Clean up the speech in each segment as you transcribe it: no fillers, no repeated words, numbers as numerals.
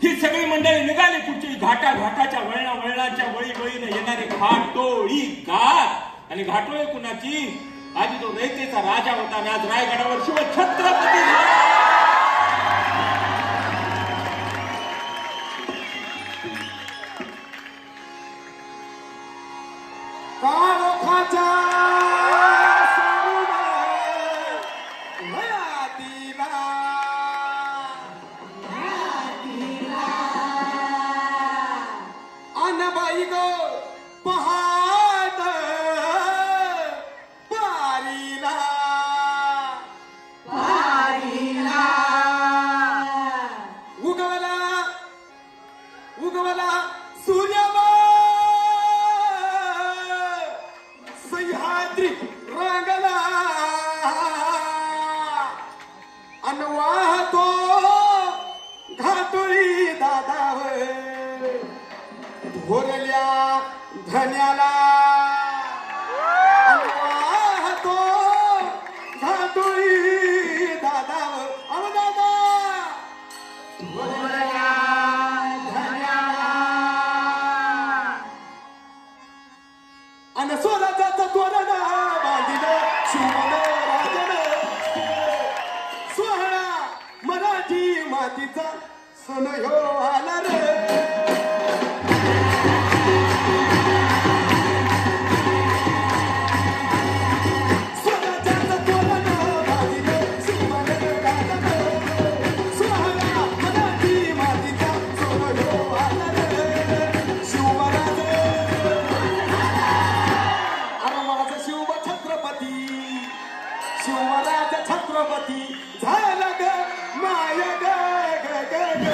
ही सगळी मंडळी निघाली पुढची घाटाच्या वळणाच्या वळीने येणारे घाटोळी घाट. आणि घाटोळी कुणाची? आधी तो रयतेचा राजा होता आणि आज रायगडावर शिवछत्रपती झाला. धन्याला तो घाटोळी दादा दादा आणि सोलाचा तोरण बांधिलं शिवण राजन. सोहळा मराठी मातीचा सण ह्यो आला रे. शिवराज छत्रपती झाला ग माय ग ग ग ग.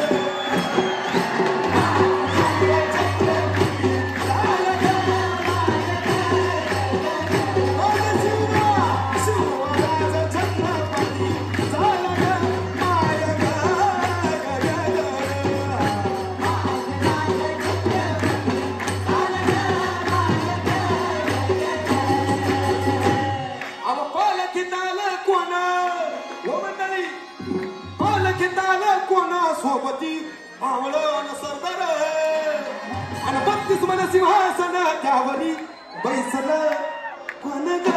सोबती आवळण सरदार आणि 32 मन सिंहासन त्यावरी बैसल कोण ग.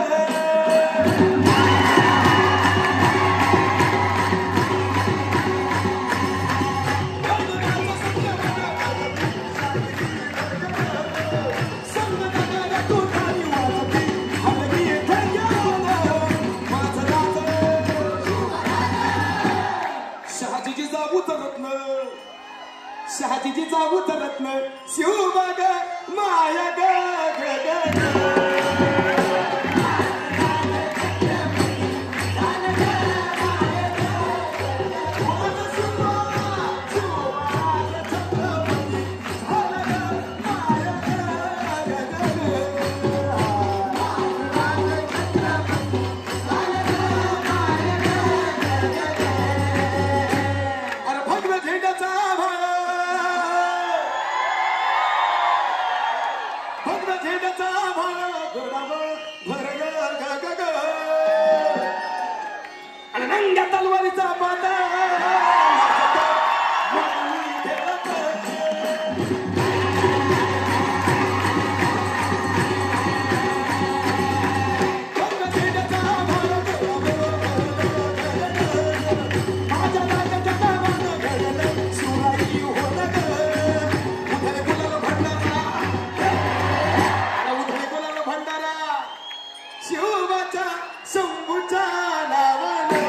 शहाजीचा उतरत्न शिवबाग माया ग ग ग. तलवारीचा पाता शिवबाचा शंभूचा नावाने